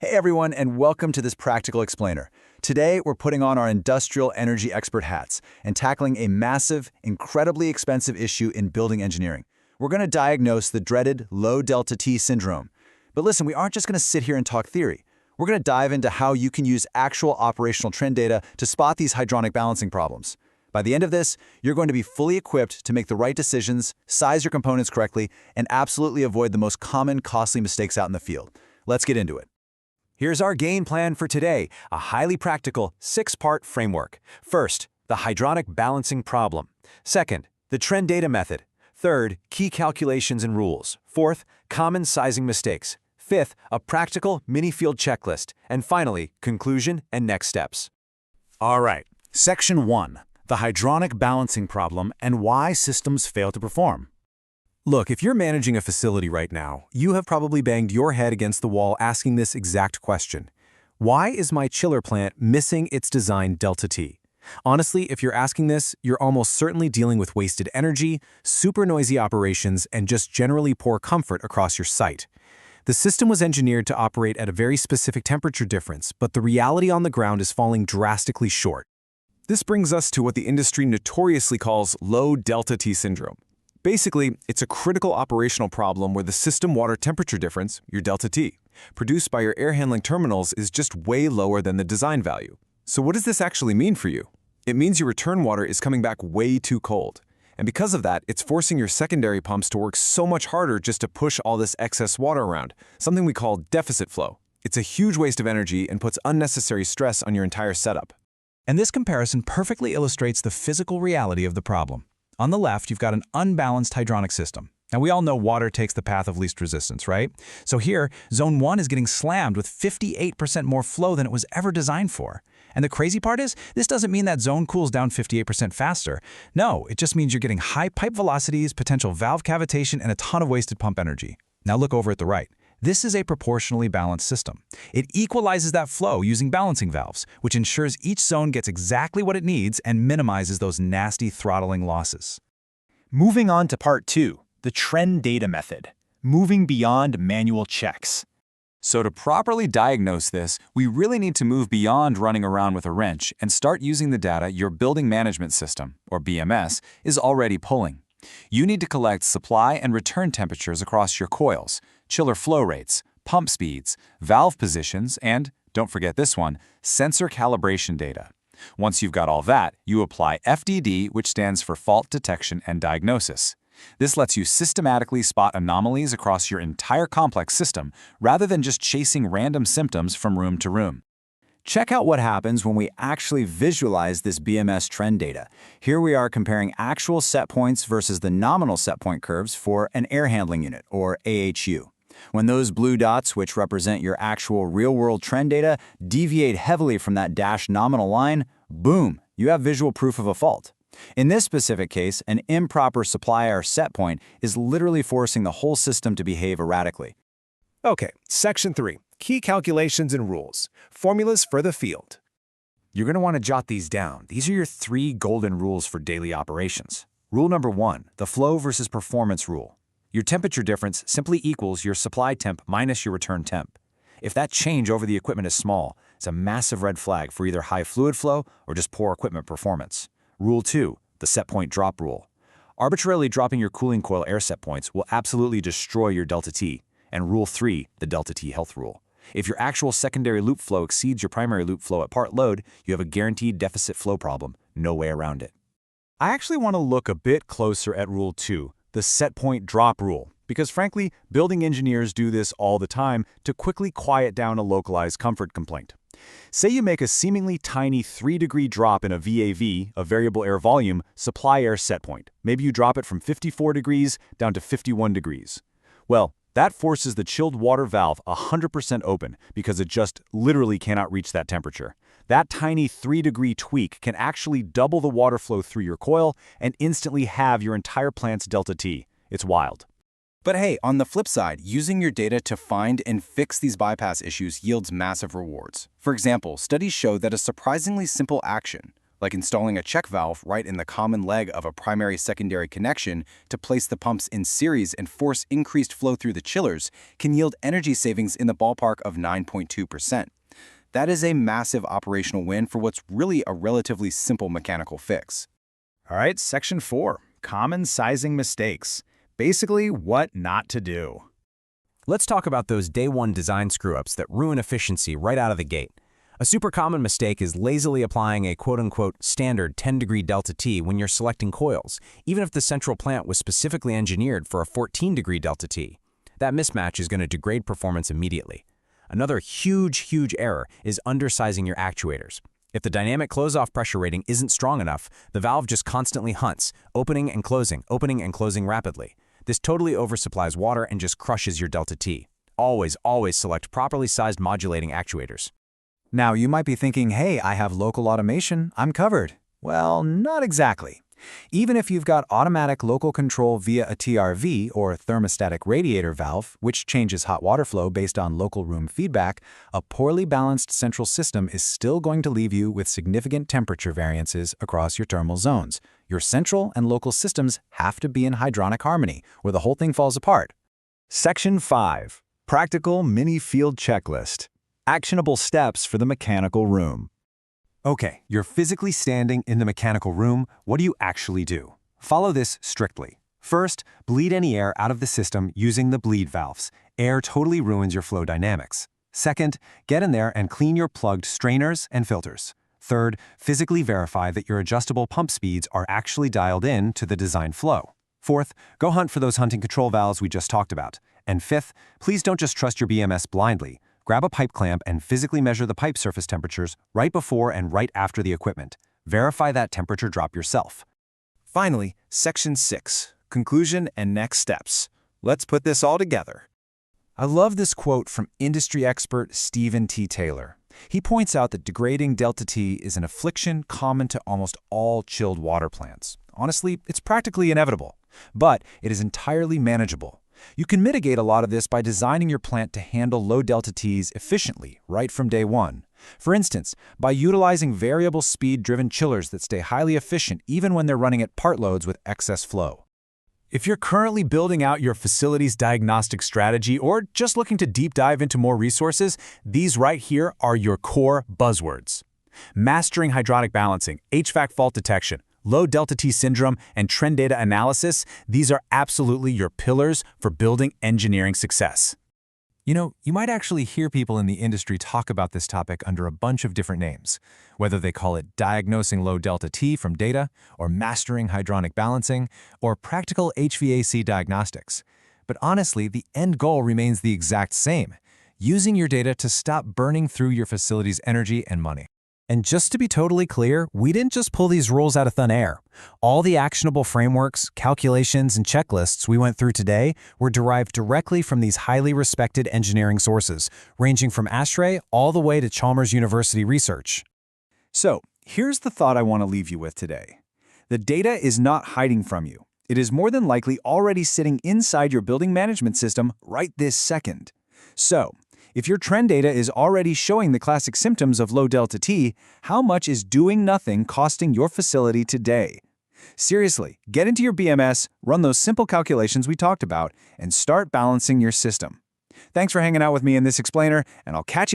Hey everyone, and welcome to this Practical Explainer. Today, we're putting on our industrial energy expert hats and tackling a massive, incredibly expensive issue in building engineering. We're going to diagnose the dreaded low delta T syndrome. But listen, we aren't just going to sit here and talk theory. We're going to dive into how you can use actual operational trend data to spot these hydronic balancing problems. By the end of this, you're going to be fully equipped to make the right decisions, size your components correctly, and absolutely avoid the most common costly mistakes out in the field. Let's get into it. Here's our game plan for today, a highly practical 6-part framework. First, the hydronic balancing problem. Second, the trend data method. Third, key calculations and rules. Fourth, common sizing mistakes. Fifth, a practical mini-field checklist. And finally, conclusion and next steps. All right, Section 1, the hydronic balancing problem and why systems fail to perform. Look, if you're managing a facility right now, you have probably banged your head against the wall asking this exact question. Why is my chiller plant missing its design delta T? Honestly, if you're asking this, you're almost certainly dealing with wasted energy, super noisy operations, and just generally poor comfort across your site. The system was engineered to operate at a very specific temperature difference, but the reality on the ground is falling drastically short. This brings us to what the industry notoriously calls low delta T syndrome. Basically, it's a critical operational problem where the system water temperature difference, your delta T, produced by your air handling terminals is just way lower than the design value. So what does this actually mean for you? It means your return water is coming back way too cold. And because of that, it's forcing your secondary pumps to work so much harder just to push all this excess water around, something we call deficit flow. It's a huge waste of energy and puts unnecessary stress on your entire setup. And this comparison perfectly illustrates the physical reality of the problem. On the left, you've got an unbalanced hydronic system. Now, we all know water takes the path of least resistance, right? So here, Zone 1 is getting slammed with 58% more flow than it was ever designed for. And the crazy part is, this doesn't mean that zone cools down 58% faster. No, it just means you're getting high pipe velocities, potential valve cavitation, and a ton of wasted pump energy. Now look over at the right. This is a proportionally balanced system. It equalizes that flow using balancing valves, which ensures each zone gets exactly what it needs and minimizes those nasty throttling losses. Moving on to Part 2, the trend data method, moving beyond manual checks. So to properly diagnose this, we really need to move beyond running around with a wrench and start using the data your building management system, or BMS, is already pulling. You need to collect supply and return temperatures across your coils, chiller flow rates, pump speeds, valve positions, and, don't forget this one, sensor calibration data. Once you've got all that, you apply FDD, which stands for Fault Detection and Diagnosis. This lets you systematically spot anomalies across your entire complex system rather than just chasing random symptoms from room to room. Check out what happens when we actually visualize this BMS trend data. Here we are comparing actual set points versus the nominal set point curves for an air handling unit, or AHU. When those blue dots, which represent your actual real-world trend data, deviate heavily from that dashed nominal line, boom, you have visual proof of a fault. In this specific case, an improper supply or set point is literally forcing the whole system to behave erratically. Okay, Section 3, key calculations and rules, formulas for the field. You're going to want to jot these down. These are your 3 golden rules for daily operations. Rule number 1, the flow versus performance rule. Your temperature difference simply equals your supply temp minus your return temp. If that change over the equipment is small, it's a massive red flag for either high fluid flow or just poor equipment performance. Rule 2, the set point drop rule. Arbitrarily dropping your cooling coil air set points will absolutely destroy your delta T. And Rule 3, the delta T health rule. If your actual secondary loop flow exceeds your primary loop flow at part load, you have a guaranteed deficit flow problem. No way around it. I actually want to look a bit closer at Rule 2, the set point drop rule, because frankly, building engineers do this all the time to quickly quiet down a localized comfort complaint. Say you make a seemingly tiny 3-degree drop in a VAV, a variable air volume, supply air set point. Maybe you drop it from 54 degrees down to 51 degrees. Well, that forces the chilled water valve 100% open because it just literally cannot reach that temperature. That tiny 3-degree tweak can actually double the water flow through your coil and instantly halve your entire plant's delta T. It's wild. But hey, on the flip side, using your data to find and fix these bypass issues yields massive rewards. For example, studies show that a surprisingly simple action, like installing a check valve right in the common leg of a primary-secondary connection to place the pumps in series and force increased flow through the chillers, can yield energy savings in the ballpark of 9.2%. That is a massive operational win for what's really a relatively simple mechanical fix. All right, Section 4, Common Sizing Mistakes. Basically, what not to do. Let's talk about those day one design screw-ups that ruin efficiency right out of the gate. A super common mistake is lazily applying a quote-unquote standard 10-degree delta T when you're selecting coils, even if the central plant was specifically engineered for a 14-degree delta T. That mismatch is going to degrade performance immediately. Another huge error is undersizing your actuators. If the dynamic close-off pressure rating isn't strong enough, the valve just constantly hunts, opening and closing rapidly. This totally oversupplies water and just crushes your delta T. Always select properly sized modulating actuators. Now, you might be thinking, hey, I have local automation, I'm covered. Well, not exactly. Even if you've got automatic local control via a TRV or thermostatic radiator valve, which changes hot water flow based on local room feedback, a poorly balanced central system is still going to leave you with significant temperature variances across your thermal zones. Your central and local systems have to be in hydronic harmony, or the whole thing falls apart. Section 5, Practical Mini Field Checklist. Actionable steps for the mechanical room. Okay, you're physically standing in the mechanical room. What do you actually do? Follow this strictly. First, bleed any air out of the system using the bleed valves. Air totally ruins your flow dynamics. Second, get in there and clean your plugged strainers and filters. Third, physically verify that your adjustable pump speeds are actually dialed in to the design flow. Fourth, go hunt for those hunting control valves we just talked about. And fifth, please don't just trust your BMS blindly. Grab a pipe clamp and physically measure the pipe surface temperatures right before and right after the equipment. Verify that temperature drop yourself. Finally, Section 6, Conclusion and Next Steps. Let's put this all together. I love this quote from industry expert Stephen T. Taylor. He points out that degrading delta T is an affliction common to almost all chilled water plants. Honestly, it's practically inevitable, but it is entirely manageable. You can mitigate a lot of this by designing your plant to handle low delta Ts efficiently right from day one. For instance, by utilizing variable speed-driven chillers that stay highly efficient even when they're running at part loads with excess flow. If you're currently building out your facility's diagnostic strategy or just looking to deep dive into more resources, these right here are your core buzzwords. Mastering hydronic balancing, HVAC fault detection, low delta T syndrome, and trend data analysis, these are absolutely your pillars for building engineering success. You know, you might actually hear people in the industry talk about this topic under a bunch of different names, whether they call it diagnosing low delta T from data, or mastering hydronic balancing, or practical HVAC diagnostics. But honestly, the end goal remains the exact same: using your data to stop burning through your facility's energy and money. And just to be totally clear, we didn't just pull these rules out of thin air. All the actionable frameworks, calculations, and checklists we went through today were derived directly from these highly respected engineering sources, ranging from ASHRAE all the way to Chalmers University research. So, here's the thought I want to leave you with today. The data is not hiding from you. It is more than likely already sitting inside your building management system right this second. So, if your trend data is already showing the classic symptoms of low delta T, how much is doing nothing costing your facility today? Seriously, get into your BMS, run those simple calculations we talked about, and start balancing your system. Thanks for hanging out with me in this explainer, and I'll catch you